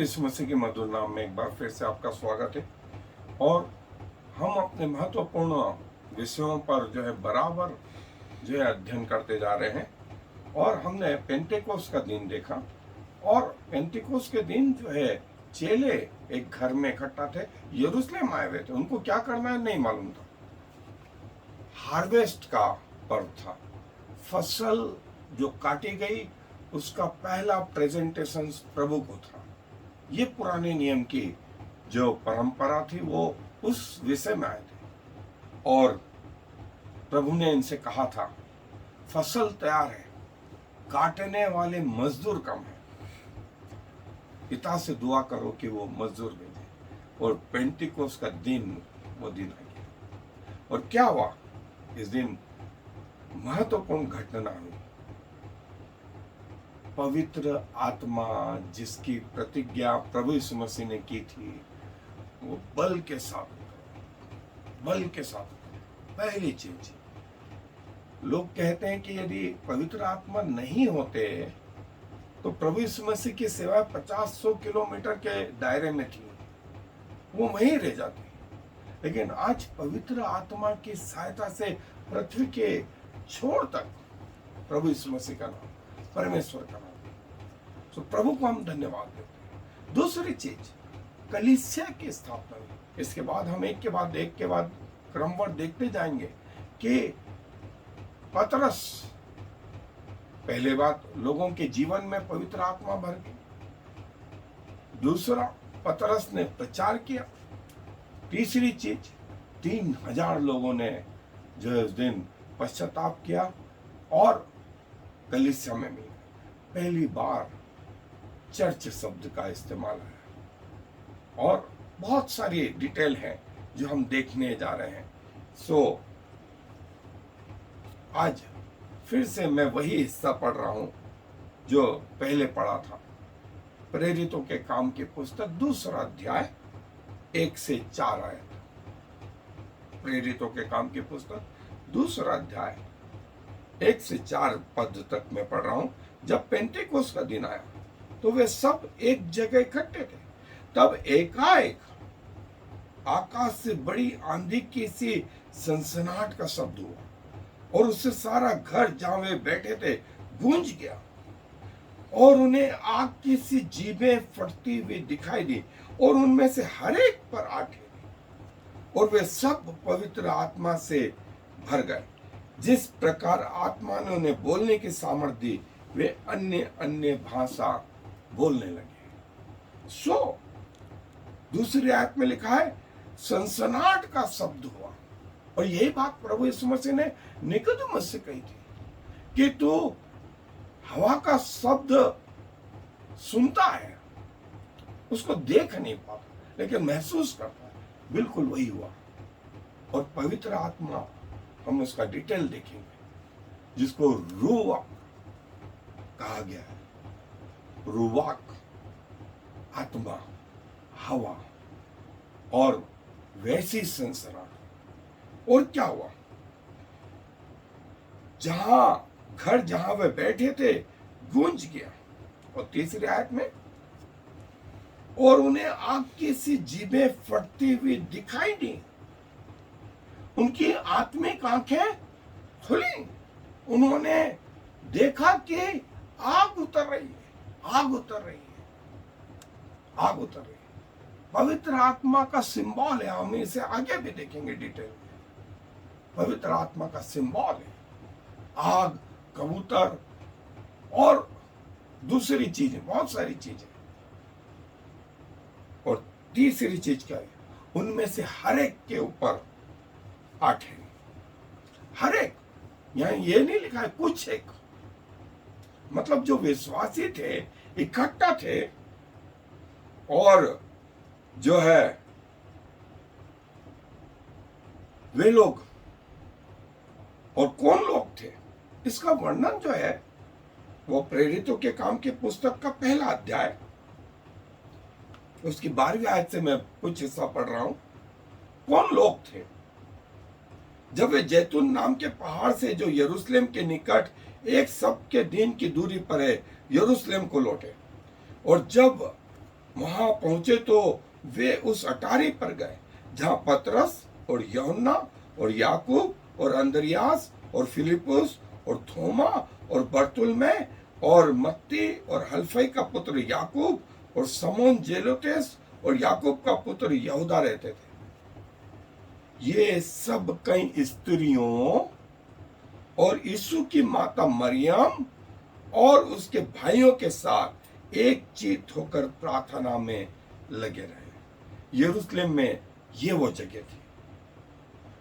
यीशु मसीह के मधुर नाम में एक बार फिर से आपका स्वागत है। और हम अपने महत्वपूर्ण विषयों पर जो है बराबर जो है अध्ययन करते जा रहे हैं। और हमने पेंटेकोस का दिन देखा, और पेंटेकोस के दिन जो है चेले एक घर में इकट्ठा थे, यरूशलेम आए हुए थे। उनको क्या करना है नहीं मालूम था। हार्वेस्ट का पर्व था, फसल जो काटी गई उसका पहला प्रेजेंटेशन प्रभु को था। ये पुराने नियम की जो परंपरा थी वो उस विषय में आए थे। और प्रभु ने इनसे कहा था, फसल तैयार है, काटने वाले मजदूर कम है। पिता से दुआ करो कि वो मजदूर भेजे। और पेंटिकोस का दिन वो दिन आ गया। और क्या हुआ इस दिन? महत्वपूर्ण घटना हुई। पवित्र आत्मा जिसकी प्रतिज्ञा प्रभु यीशु मसीह ने की थी वो बल के साथ पहली चीज। लोग कहते हैं कि यदि पवित्र आत्मा नहीं होते तो प्रभु यीशु मसीह की सेवा 50-100 किलोमीटर के दायरे में थी, वो वहीं रह जाती। लेकिन आज पवित्र आत्मा की सहायता से पृथ्वी के छोर तक प्रभु यीशु मसीह का नाम, परमेश्वर का नाम। तो प्रभु को हम धन्यवाद देते हैं। दूसरी चीज, कलीसिया की स्थापना हुई। इसके बाद हम एक के बाद क्रमवार देखते जाएंगे कि पतरस, पहले बात लोगों के जीवन में पवित्र आत्मा भर गई। दूसरा, पतरस ने प्रचार किया। तीसरी चीज, 3000 लोगों ने जो है उस दिन पश्चाताप किया और कलीसिया में मिल गए। पहली बार चर्च शब्द का इस्तेमाल है। और बहुत सारी डिटेल है जो हम देखने जा रहे हैं। आज फिर से मैं वही हिस्सा पढ़ रहा हूं जो पहले पढ़ा था। प्रेरितों के काम की पुस्तक 2 अध्याय 1 से 4 आयत। प्रेरितों के काम की पुस्तक 2 अध्याय 1 से 4 पद तक मैं पढ़ रहा हूं। जब पेंटेकोस का दिन आया तो वे सब एक जगह इकट्ठे थे। तब एकाएक आकाश से बड़ी आंधी की सी सनसनाहट का शब्द हुआ और उससे सारा घर जहां वे बैठे थे गूंज गया। और उन्हें आग की सी जीभें फटती हुई दिखाई दी और उनमें से हर एक पर आ ठहरी। और वे सब पवित्र आत्मा से भर गए। जिस प्रकार आत्मा ने उन्हें बोलने की सामर्थ्य दी, वे अन्य अन्य भाषा बोलने लगे। दूसरी आयत में लिखा है सनसनाहट का शब्द हुआ। और यही बात प्रभु यीशु मसीह ने निकोदेमुस से कही थी कि तू हवा का शब्द सुनता है, उसको देख नहीं पाता लेकिन महसूस करता है। बिल्कुल वही हुआ। और पवित्र आत्मा, हम उसका डिटेल देखेंगे, जिसको रूवाक कहा गया है। रूवाक आत्मा, हवा और वैसी सनसनाहट। और क्या हुआ? घर जहां वे बैठे थे गूंज गया। और तीसरी आयत में, और उन्हें आग की सी जीभें फटती हुई दिखाई दी। उनकी आत्मिक आंखें खुली। उन्होंने देखा कि आग उतर रही है। पवित्र आत्मा का सिंबल है। हम इसे आगे भी देखेंगे डिटेल में। पवित्र आत्मा का सिंबल है आग, कबूतर और दूसरी चीजें, बहुत सारी चीजें। और तीसरी चीज क्या है? उनमें से हर एक के ऊपर आठे। हर एक, यहां ये नहीं लिखा है कुछ एक। मतलब जो विश्वासी थे इकट्ठा थे, और जो है वे लोग, और कौन लोग थे इसका वर्णन जो है वो प्रेरितों के काम की पुस्तक का पहला अध्याय उसकी 12वीं आयत से मैं कुछ हिस्सा पढ़ रहा हूं। कौन लोग थे? जब वे जैतून नाम के पहाड़ से जो यरूशलेम के निकट एक सप्ताह के दिन की दूरी पर है यरूशलेम को लौटे, और जब वहां पहुंचे तो वे उस अटारी पर गए जहां पतरस और यूहन्ना और याकूब और अंद्रियास और फिलिपुस और थोमा और बर्तुल्मै और मत्ती और हल्फई का पुत्र याकूब और समोन जेलोतेस और याकूब का पुत्र यहूदा रहते थे। ये सब कई स्त्रियों और यीशु की माता मरियम और उसके भाइयों के साथ एक चित्त होकर प्रार्थना में लगे रहे। यरूशलेम में ये वो जगह थी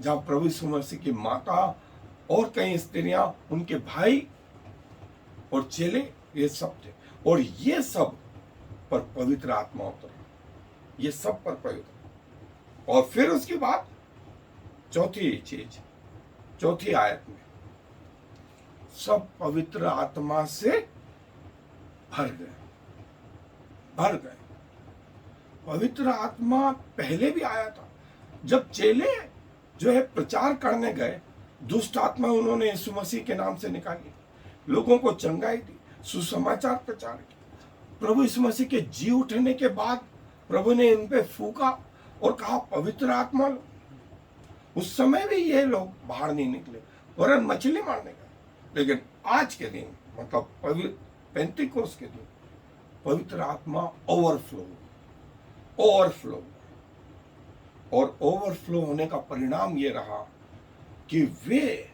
जहां प्रभु यीशु मसीह की माता और कई स्त्रियां, उनके भाई और चेले, ये सब थे। और ये सब पर पवित्र आत्मा उतरा, ये सब पर पवित्र। और फिर उसके बाद चौथी आयत में सब पवित्र आत्मा से भर गए। पवित्र आत्मा पहले भी आया था जब चेले जो है प्रचार करने गए, दुष्ट आत्मा उन्होंने यीशु मसीह के नाम से निकाली, लोगों को चंगाई दी, सुसमाचार प्रचार किया। प्रभु यीशु मसीह के जी उठने के बाद प्रभु ने इन पे फूका और कहा पवित्र आत्मा लो। उस समय भी ये लोग बाहर नहीं निकले, वरन मछली मारने गए। लेकिन आज के दिन, मतलब पेंतिकोस्त के दिन, पवित्र आत्मा ओवरफ्लो और ओवरफ्लो होने का परिणाम ये रहा कि वे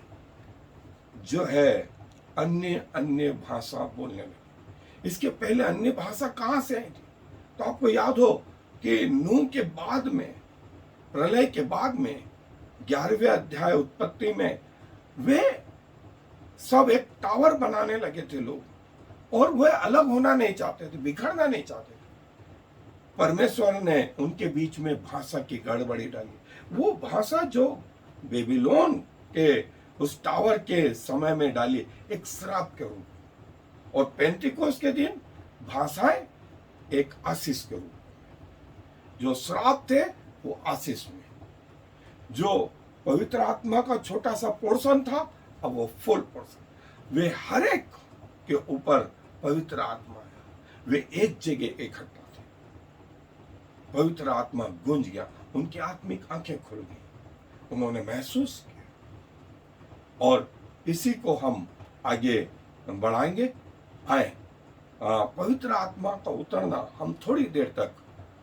जो है अन्य भाषा बोलने लगे। इसके पहले अन्य भाषा कहां से आई थी? तो आपको याद हो कि नूह के बाद में, प्रलय के बाद में 11वें अध्याय उत्पत्ति में वे सब एक टावर बनाने लगे थे लोग, और वे अलग होना नहीं चाहते थे, बिखरना नहीं चाहते थे। परमेश्वर ने उनके बीच में भाषा की गड़बड़ी डाली। वो भाषा जो बेबीलोन के उस टावर के समय में डाली, एक श्राप के रूप में। और पेंतिकोस्त के दिन भाषाएं एक आशीष के रूप में। जो श्राप थे वो आशीष में, जो पवित्र आत्मा का छोटा सा पोर्शन था अब वो फुल पोर्शन। वे हर एक के ऊपर पवित्र आत्मा है, वे एक जगह इकट्ठा थे। पवित्र आत्मा गूंज गया, उनकी आत्मिक आंखें खुल गई, उन्होंने महसूस किया। और इसी को हम आगे बढ़ाएंगे। आए पवित्र आत्मा का उतरना, हम थोड़ी देर तक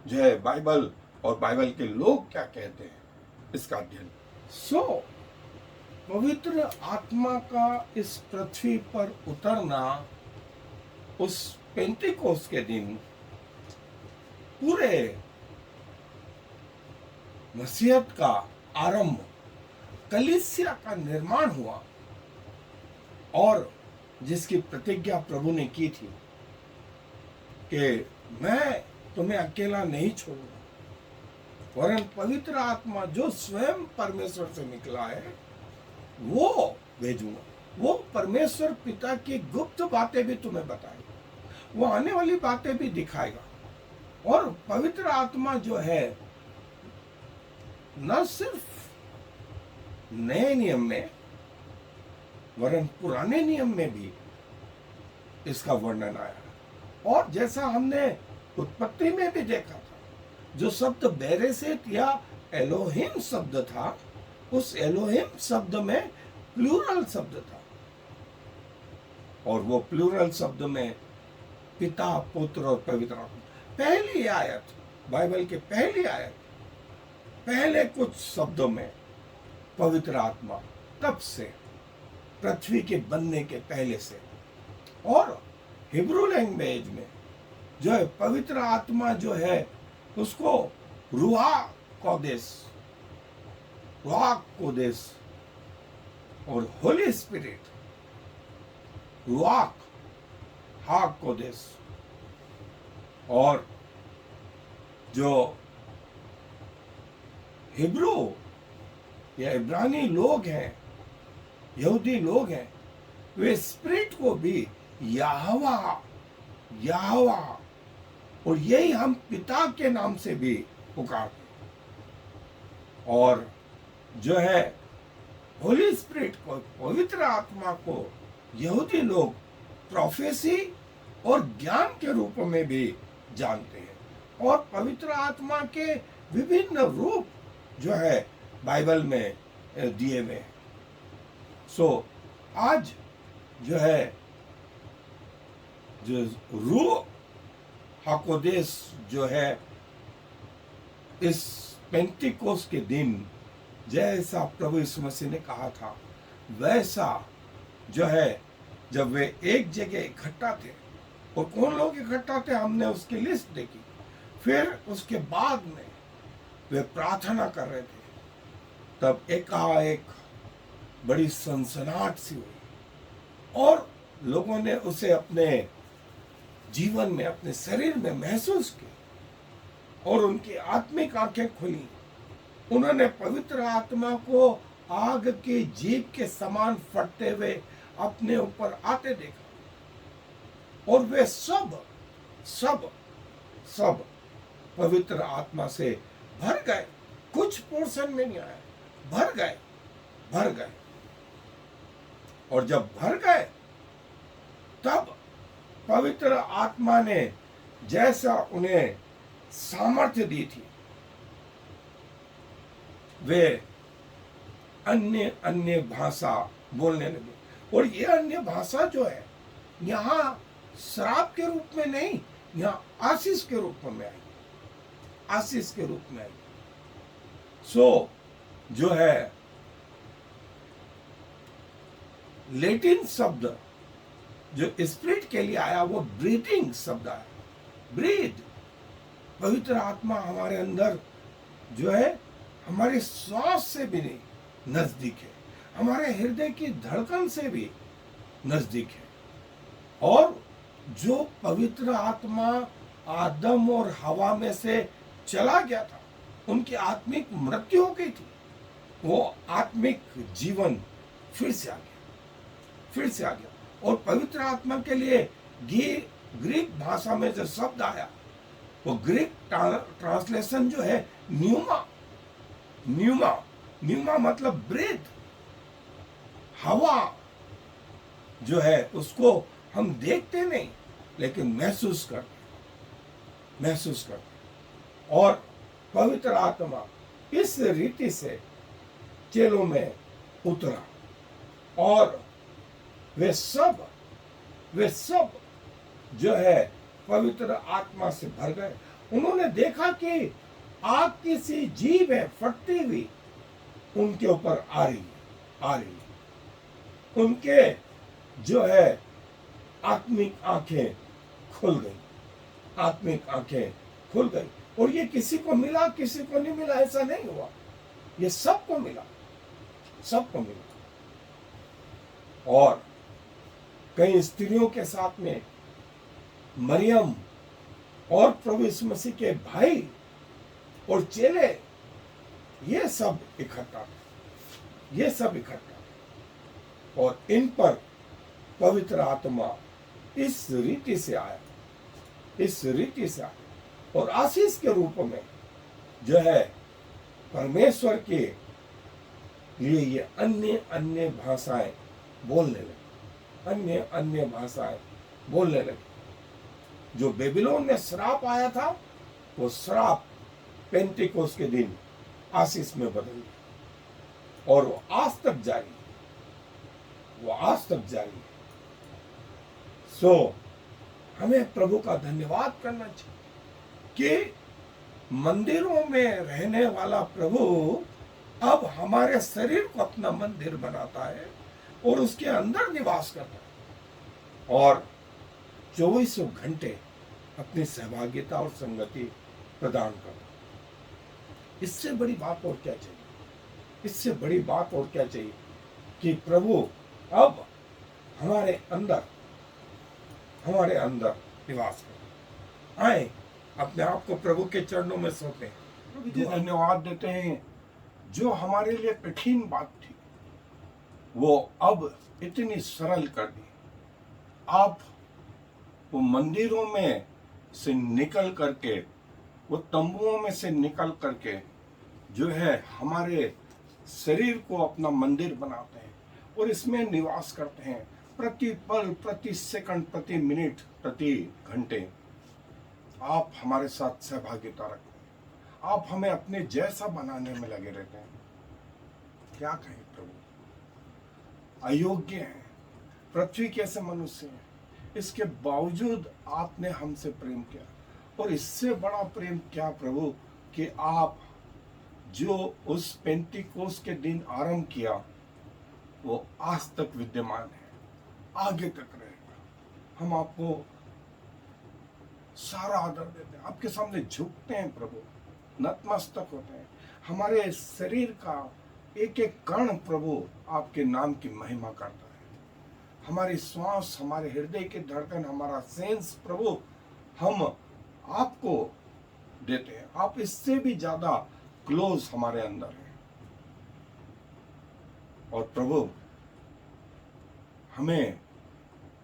जो है बाइबल और बाइबल के लोग क्या कहते हैं इसका अध्ययन। पवित्र आत्मा का इस पृथ्वी पर उतरना उस पेंतिकोस्त के दिन पूरे मसीहत का आरंभ, कलीसिया का निर्माण हुआ, और जिसकी प्रतिज्ञा प्रभु ने की थी कि मैं तुम्हें अकेला नहीं छोड़ूंगा, वरन पवित्र आत्मा जो स्वयं परमेश्वर से निकला है वो भेजूंगा। वो परमेश्वर पिता की गुप्त बातें भी तुम्हें बताएगा, वो आने वाली बातें भी दिखाएगा। और पवित्र आत्मा जो है न सिर्फ नए नियम में वरन पुराने नियम में भी इसका वर्णन आया। और जैसा हमने उत्पत्ति में भी देखा था, जो शब्द बेरेसेत या एलोहिम शब्द था, उस एलोहिम शब्द में प्लूरल शब्द था, और वो प्लूरल शब्द में पिता, पुत्र और पवित्र आत्मा। पहली आयत, बाइबल के पहली आयत, पहले कुछ शब्दों में पवित्र आत्मा, तब से पृथ्वी के बनने के पहले से। और हिब्रू लैंग्वेज में जो है पवित्र आत्मा जो है उसको रुआह कोदेश और होली स्पिरिट, रुआह कोदेश, और जो हिब्रू या इब्रानी लोग हैं, यहूदी लोग हैं, वे स्पिरिट को भी यहोवा, और यही हम पिता के नाम से भी पुकारते। और जो है होली स्पिरिट को, पवित्र आत्मा को यहूदी लोग प्रोफेसी और ज्ञान के रूप में भी जानते हैं। और पवित्र आत्मा के विभिन्न रूप जो है बाइबल में दिए हुए हैं। सो आज जो है जो रूह हाकोदेश जो है इस पेंटिकोस के दिन जैसा प्रभु यीशु मसीह ने कहा था वैसा जो है जब वे एक जगह इकट्ठा थे, और कौन लोग इकट्ठा थे हमने उसकी लिस्ट देखी, फिर उसके बाद में वे प्रार्थना कर रहे थे, तब एकाएक बड़ी सनसनाहट सी हुई और लोगों ने उसे अपने जीवन में अपने शरीर में महसूस किया और उनकी आत्मिक आंखें खुली। उन्होंने पवित्र आत्मा को आग की जीभ के समान फटते हुए अपने ऊपर आते देखा और वे सब सब सब पवित्र आत्मा से भर गए। कुछ पोर्शन में नहीं आया, भर गए, भर गए। और जब भर गए तब पवित्र आत्मा ने जैसा उन्हें सामर्थ्य दी थी वे अन्य अन्य भाषा बोलने लगे। और ये अन्य भाषा जो है यहाँ श्राप के रूप में नहीं, यहाँ आशीष के रूप में आई, आशीष के रूप में आई। सो जो है लैटिन शब्द जो स्पिरिट के लिए आया वो ब्रीथिंग शब्द है, ब्रीथ। पवित्र आत्मा हमारे अंदर जो है हमारे श्वास से भी नहीं नजदीक है, हमारे हृदय की धड़कन से भी नजदीक है। और जो पवित्र आत्मा आदम और हवा में से चला गया था, उनकी आत्मिक मृत्यु हो गई थी, वो आत्मिक जीवन फिर से आ गया, फिर से आ गया। और पवित्र आत्मा के लिए ग्रीक भाषा में जो शब्द आया वो ग्रीक ट्रांसलेशन जो है न्यूमा, न्यूमा, न्यूमा मतलब ब्रेथ, हवा जो है उसको हम देखते नहीं लेकिन महसूस करते, महसूस करते। और पवित्र आत्मा इस रीति से चेलों में उतरा और वे सब जो है पवित्र आत्मा से भर गए। उन्होंने देखा कि आग की सी जीभ है फटती हुई उनके ऊपर आ रही है, आ रही है। उनके जो है आत्मिक आंखें खुल गई, आत्मिक आंखें खुल गई। और ये किसी को मिला किसी को नहीं मिला ऐसा नहीं हुआ, ये सबको मिला, सबको मिला। और कई स्त्रियों के साथ में मरियम और प्रभु यीशु मसीह के भाई और चेले ये सब इकट्ठा थे, ये सब इकट्ठा थे। और इन पर पवित्र आत्मा इस रीति से आया, इस रीति से आया और आशीष के रूप में जो है परमेश्वर के लिए ये अन्य अन्य भाषाएं बोलने लगे, अन्य अन्य भाषाएं बोलने लगे। जो बेबीलोन में श्राप आया था वो श्राप पेंटिकोस के दिन आशीष में बदल गया और वो आज तक जारी है, वो आज तक जारी है। सो हमें प्रभु का धन्यवाद करना चाहिए कि मंदिरों में रहने वाला प्रभु अब हमारे शरीर को अपना मंदिर बनाता है और उसके अंदर निवास करता है और 24 घंटे अपनी सहभागिता और संगति प्रदान करता है। इससे बड़ी बात और क्या चाहिए, इससे बड़ी बात और क्या चाहिए कि प्रभु अब हमारे अंदर निवास करें। आए अपने आप को प्रभु के चरणों में सौंपे, धन्यवाद देते हैं। जो हमारे लिए कठिन बात थी वो अब इतनी सरल कर दी। आप वो मंदिरों में से निकल करके, वो तंबुओं में से निकल करके जो है हमारे शरीर को अपना मंदिर बनाते हैं और इसमें निवास करते हैं प्रति पल, प्रति सेकंड, प्रति मिनट, प्रति घंटे। आप हमारे साथ सहभागिता रखते हैं, आप हमें अपने जैसा बनाने में लगे रहते हैं। क्या कहें प्रभु, अयोग्य हैं, पृथ्वी कैसे मनुष्य हैं, इसके बावजूद आपने हमसे प्रेम किया। और इससे बड़ा प्रेम क्या प्रभु कि आप जो उस पेंटिकोस के दिन आरंभ किया वो आज तक विद्यमान है, आगे तक रहेगा। हम आपको सारा आदर देते हैं, आपके सामने झुकते हैं प्रभु, नतमस्तक होते हैं। हमारे शरीर का एक एक कण प्रभु आपके नाम की महिमा करता है। हमारी श्वास, हमारे हृदय की धड़कन, हमारा सेंस प्रभु हम आपको देते हैं। आप इससे भी ज्यादा क्लोज हमारे अंदर हैं। और प्रभु हमें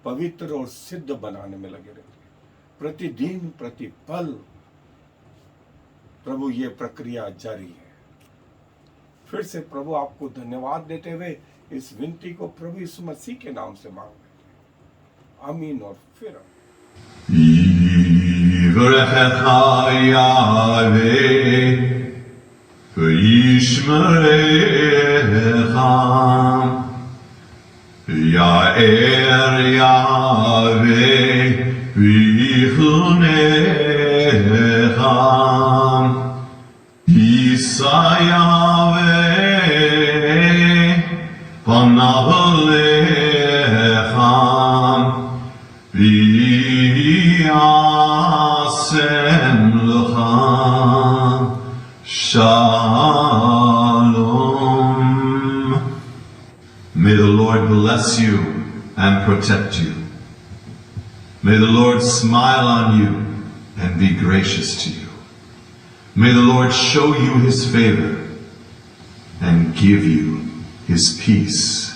पवित्र और सिद्ध बनाने में लगे रहते हैं, प्रतिदिन प्रतिपल प्रभु ये प्रक्रिया जारी है। फिर से प्रभु आपको धन्यवाद देते हुए इस विनती को प्रभु यीशु मसीह के नाम से मांग लेते हैं, आमीन। और फिर Shalom. May the Lord bless you and protect you. May the Lord smile on you and be gracious to you. May the Lord show you his favor and give you his peace.